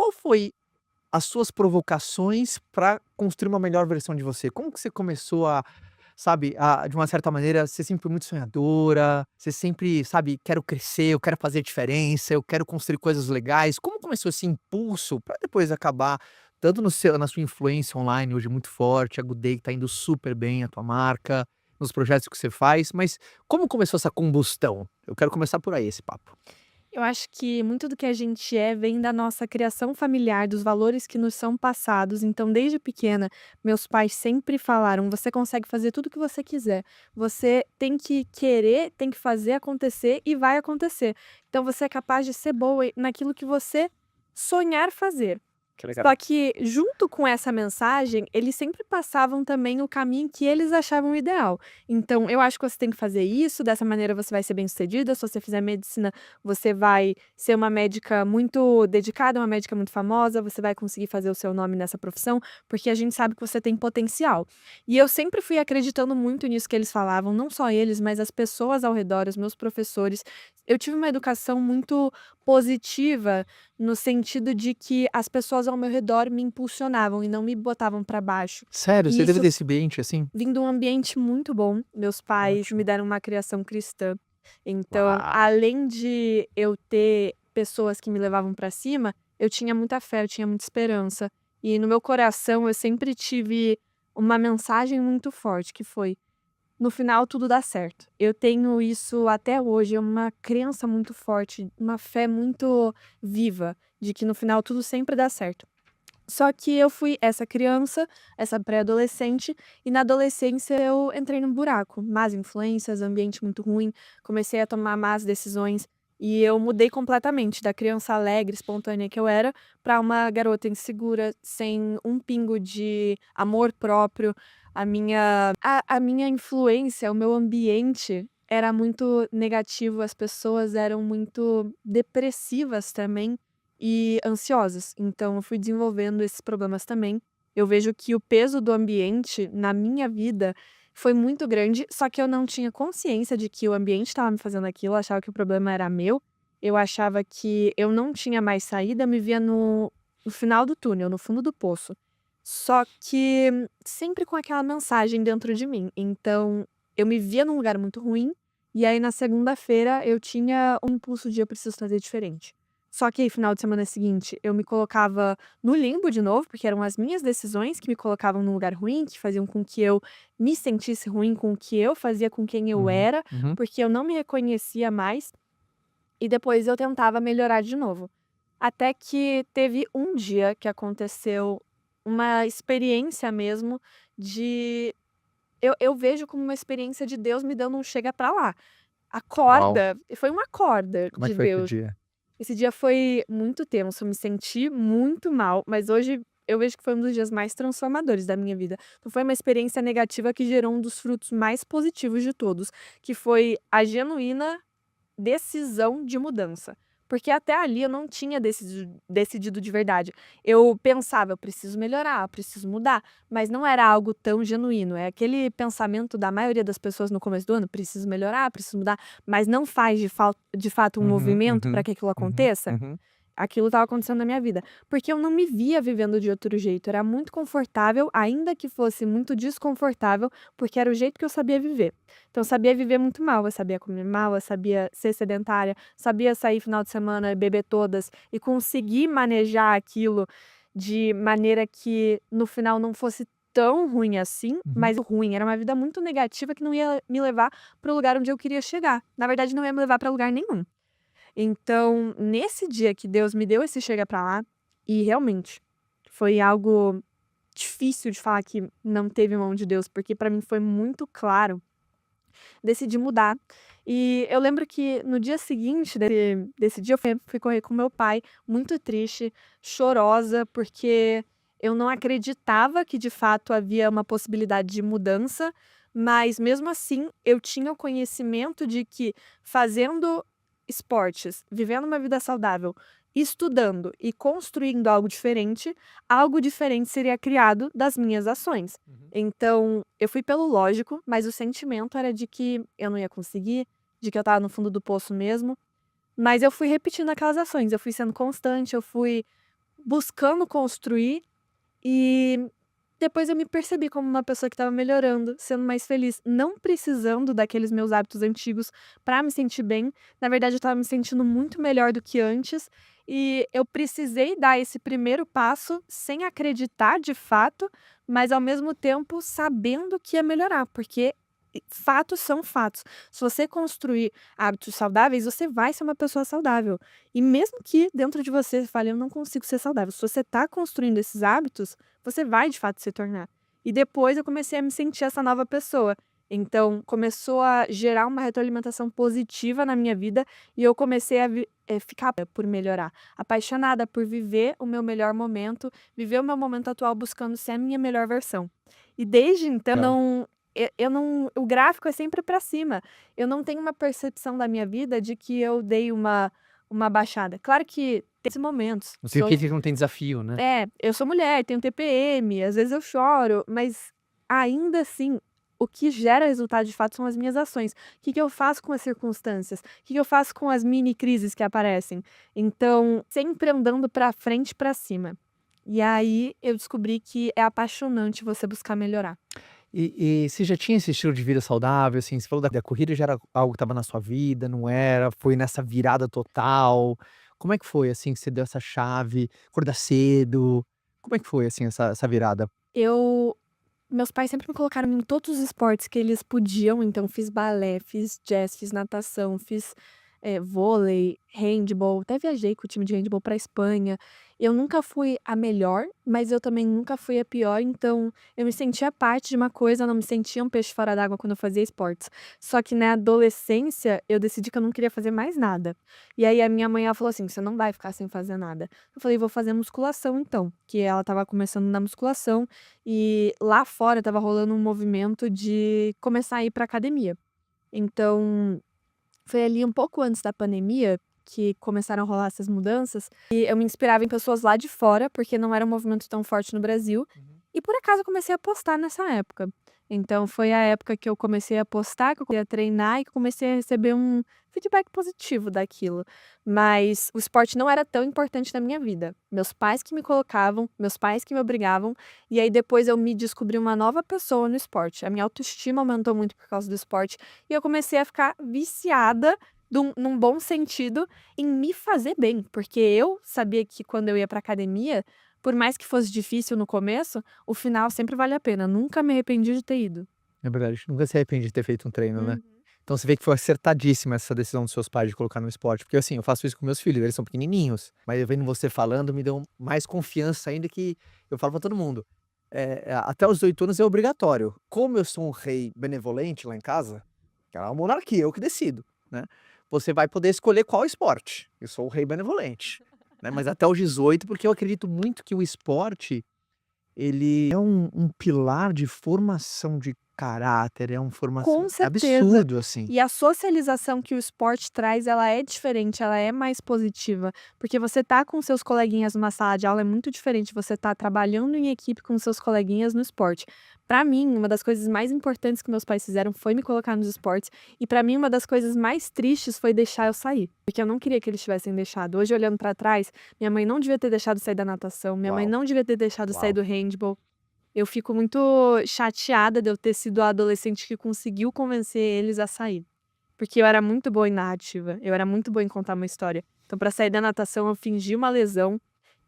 qual foi as suas provocações para construir uma melhor versão de você? Como que você começou a, sabe, de uma certa maneira, você sempre foi muito sonhadora, você sempre, sabe, quero crescer, eu quero fazer diferença, eu quero construir coisas legais. Como começou esse impulso para depois acabar tanto no seu na sua influência online hoje muito forte, a Good Day que tá indo super bem, a tua marca, nos projetos que você faz, mas como começou essa combustão? Eu quero começar por aí esse papo. Eu acho que muito do que a gente é vem da nossa criação familiar, dos valores que nos são passados. Então, desde pequena, meus pais sempre falaram: você consegue fazer tudo o que você quiser. Você tem que querer, tem que fazer acontecer e vai acontecer. Então, você é capaz de ser boa naquilo que você sonhar fazer. Que legal. Só que, junto com essa mensagem, eles sempre passavam também o caminho que eles achavam ideal. Então, eu acho que você tem que fazer isso, dessa maneira você vai ser bem-sucedida. Se você fizer medicina, você vai ser uma médica muito dedicada, uma médica muito famosa, você vai conseguir fazer o seu nome nessa profissão, porque a gente sabe que você tem potencial. E eu sempre fui acreditando muito nisso que eles falavam, não só eles, mas as pessoas ao redor, os meus professores. Eu tive uma educação muito positiva, no sentido de que as pessoas ao meu redor me impulsionavam e não me botavam para baixo. Sério, E você teve isso desse ambiente assim? vim de um ambiente muito bom. Meus pais me Ótimo. deram uma criação cristã. Então, Uau! além de eu ter pessoas que me levavam para cima, eu tinha muita fé, eu tinha muita esperança. E no meu coração eu sempre tive uma mensagem muito forte, que foi: no final tudo dá certo. Eu tenho isso até hoje, é uma crença muito forte, uma fé muito viva de que no final tudo sempre dá certo. Só que eu fui essa criança, essa pré-adolescente, e na adolescência eu entrei num buraco, más influências, ambiente muito ruim, comecei a tomar más decisões e eu mudei completamente da criança alegre, espontânea que eu era, para uma garota insegura, sem um pingo de amor próprio. A minha influência, o meu ambiente era muito negativo, as pessoas eram muito depressivas também e ansiosas. Então eu fui desenvolvendo esses problemas também. Eu vejo que o peso do ambiente na minha vida foi muito grande, só que eu não tinha consciência de que o ambiente estava me fazendo aquilo, eu achava que o problema era meu, eu achava que eu não tinha mais saída, eu me via no final do túnel, no fundo do poço. Só que sempre com aquela mensagem dentro de mim. Então eu me via num lugar muito ruim, e aí na segunda-feira eu tinha um impulso de: "Eu preciso fazer diferente". Só que aí, final de semana seguinte, eu me colocava no limbo de novo, porque eram as minhas decisões que me colocavam num lugar ruim, que faziam com que eu me sentisse ruim com o que eu fazia, com quem eu Uhum, era, uhum. porque eu não me reconhecia mais, e depois eu tentava melhorar de novo. Até que teve um dia que aconteceu uma experiência mesmo de eu vejo como uma experiência de Deus me dando um chega pra lá. Uau! Acorda, foi uma acorda Como é de que foi esse Deus. dia? Esse dia foi muito tenso, eu me senti muito mal, mas hoje eu vejo que foi um dos dias mais transformadores da minha vida. Então foi uma experiência negativa que gerou um dos frutos mais positivos de todos, que foi a genuína decisão de mudança. Porque até ali eu não tinha decidido de verdade. Eu pensava: "Eu preciso melhorar, eu preciso mudar", mas não era algo tão genuíno. É aquele pensamento da maioria das pessoas no começo do ano: "Preciso melhorar, preciso mudar", mas não faz de fato um Uhum, movimento para uhum, que aquilo uhum, aconteça. uhum. Aquilo estava acontecendo na minha vida, porque eu não me via vivendo de outro jeito, era muito confortável, ainda que fosse muito desconfortável, porque era o jeito que eu sabia viver. Então eu sabia viver muito mal, eu sabia comer mal, eu sabia ser sedentária, sabia sair final de semana e beber todas, e conseguir manejar aquilo de maneira que no final não fosse tão ruim assim, Uhum. mas o ruim era uma vida muito negativa que não ia me levar para o lugar onde eu queria chegar. Na verdade, não ia me levar para lugar nenhum. Então, nesse dia que Deus me deu esse chega pra lá, e realmente foi algo difícil de falar que não teve mão de Deus, porque pra mim foi muito claro, decidi mudar. E eu lembro que no dia seguinte desse dia eu fui correr com meu pai, muito triste, chorosa, porque eu não acreditava que de fato havia uma possibilidade de mudança, mas mesmo assim eu tinha o conhecimento de que fazendo esportes, vivendo uma vida saudável, estudando e construindo algo diferente seria criado das minhas ações. Uhum. Então, eu fui pelo lógico, mas o sentimento era de que eu não ia conseguir, de que eu estava no fundo do poço mesmo, mas eu fui repetindo aquelas ações, eu fui sendo constante, eu fui buscando construir e depois eu me percebi como uma pessoa que estava melhorando, sendo mais feliz, não precisando daqueles meus hábitos antigos para me sentir bem. Na verdade, eu estava me sentindo muito melhor do que antes e eu precisei dar esse primeiro passo sem acreditar de fato, mas ao mesmo tempo sabendo que ia melhorar, porque fatos são fatos. Se você construir hábitos saudáveis, você vai ser uma pessoa saudável. E mesmo que dentro de você fale, eu não consigo ser saudável, se você está construindo esses hábitos, você vai de fato se tornar. E depois eu comecei a me sentir essa nova pessoa. Então, começou a gerar uma retroalimentação positiva na minha vida e eu comecei a ficar por melhorar, apaixonada por viver o meu melhor momento, viver o meu momento atual buscando ser a minha melhor versão. E desde então, Legal. eu não, o gráfico é sempre para cima. Eu não tenho uma percepção da minha vida de que eu dei uma baixada. Claro que tem esses momentos. Não significa que não tem desafio, né. Eu sou mulher, tenho TPM, às vezes eu choro, mas ainda assim, o que gera resultado de fato são as minhas ações. O que que eu faço com as circunstâncias? O que que eu faço com as mini crises que aparecem? Então, sempre andando pra frente e pra cima. E aí eu descobri que é apaixonante você buscar melhorar. E você já tinha esse estilo de vida saudável, assim, você falou da corrida já era algo que estava na sua vida, não era? Foi nessa virada total? Como é que foi, assim, que você deu essa chave? Acordar cedo? Como é que foi, assim, essa virada? Eu Meus pais sempre me colocaram em todos os esportes que eles podiam, então fiz balé, fiz jazz, fiz natação, fiz, vôlei, handball, até viajei com o time de handball pra Espanha. Eu nunca fui a melhor, mas eu também nunca fui a pior, então eu me sentia parte de uma coisa, eu não me sentia um peixe fora d'água quando eu fazia esportes. Só que na adolescência, eu decidi que eu não queria fazer mais nada. E aí a minha mãe, ela falou assim: "Você não vai ficar sem fazer nada". Eu falei: "Vou fazer musculação então", que ela estava começando na musculação, e lá fora estava rolando um movimento de começar a ir pra academia. Então, foi ali um pouco antes da pandemia que começaram a rolar essas mudanças, e eu me inspirava em pessoas lá de fora, porque não era um movimento tão forte no Brasil, Uhum. e por acaso eu comecei a postar nessa época. Então foi a época que eu comecei a postar, que eu comecei a treinar e que eu comecei a receber um feedback positivo daquilo. Mas o esporte não era tão importante na minha vida. Meus pais que me colocavam, meus pais que me obrigavam, e aí depois eu me descobri uma nova pessoa no esporte. A minha autoestima aumentou muito por causa do esporte e eu comecei a ficar viciada num bom sentido, em me fazer bem, porque eu sabia que quando eu ia pra academia, por mais que fosse difícil no começo, o final sempre vale a pena, nunca me arrependi de ter ido. É verdade, nunca se arrepende de ter feito um treino, né. Uhum. Então você vê que foi acertadíssima essa decisão dos seus pais de colocar no esporte, porque, assim, eu faço isso com meus filhos, eles são pequenininhos, mas eu vendo você falando me deu mais confiança ainda que eu falo pra todo mundo, até os 18 anos é obrigatório. Como eu sou um rei benevolente lá em casa, que é uma monarquia, eu que decido, né, você vai poder escolher qual esporte. Eu sou o rei benevolente, né, mas até os 18, porque eu acredito muito que o esporte, ele é um pilar de formação de caráter, é uma formação Com é certeza. absurdo, assim. E a socialização que o esporte traz, ela é diferente, ela é mais positiva, porque você tá com seus coleguinhas numa sala de aula é muito diferente você tá trabalhando em equipe com seus coleguinhas no esporte. Pra mim, uma das coisas mais importantes que meus pais fizeram foi me colocar nos esportes, e pra mim uma das coisas mais tristes foi deixar eu sair, porque eu não queria que eles tivessem deixado. Hoje olhando pra trás, minha mãe não devia ter deixado eu sair da natação, minha mãe Uau, não devia ter deixado eu sair uau. do handball. Eu fico muito chateada de eu ter sido a adolescente que conseguiu convencer eles a sair, porque eu era muito boa em narrativa, eu era muito boa em contar uma história. Então pra sair da natação eu fingi uma lesão,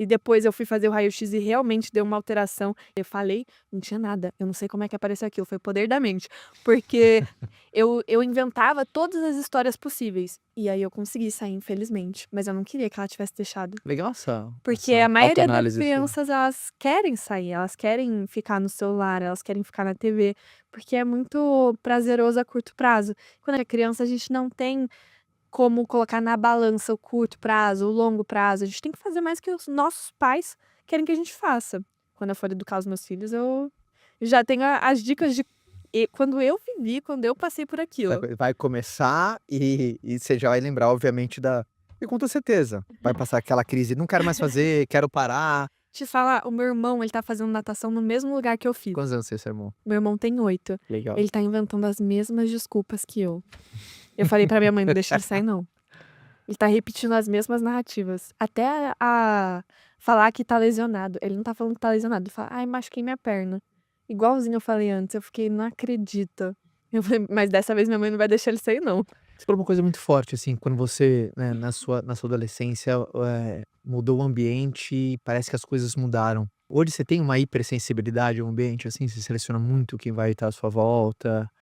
e depois eu fui fazer o raio-x e realmente deu uma alteração. Eu falei, não tinha nada, eu não sei como é que apareceu aquilo, foi o poder da mente, porque eu inventava todas as histórias possíveis, e aí eu consegui sair infelizmente, mas eu não queria que ela tivesse deixado. Legal essa Porque essa a maioria das autoanálise sua. crianças, elas querem sair, elas querem ficar no celular, elas querem ficar na TV, porque é muito prazeroso a curto prazo. Quando é criança, a gente não tem como colocar na balança o curto prazo, o longo prazo, a gente tem que fazer mais que os nossos pais querem que a gente faça. Quando eu for educar os meus filhos, eu já tenho as dicas de quando eu vivi, quando eu passei por aquilo. Vai começar e você já vai lembrar, obviamente, da e com toda certeza, vai passar aquela crise: "Não quero mais fazer, quero parar". Te falar, o meu irmão, ele tá fazendo natação no mesmo lugar que eu fiz. Quantos anos tem seu irmão? Meu irmão tem 8. Legal. Ele tá inventando as mesmas desculpas que eu. Eu falei pra minha mãe: "Não deixa ele sair não". Ele tá repetindo as mesmas narrativas. Até a falar que tá lesionado. Ele não tá falando que tá lesionado, ele fala: "Ai, machuquei minha perna". Igualzinho eu falei antes, eu fiquei: "Não acredito". Eu falei: "Mas dessa vez minha mãe não vai deixar ele sair não". Você falou uma coisa muito forte, assim, quando você, né, na sua adolescência, mudou o ambiente e parece que as coisas mudaram. Hoje você tem uma hipersensibilidade ao ambiente, assim, você seleciona muito quem vai estar à sua volta?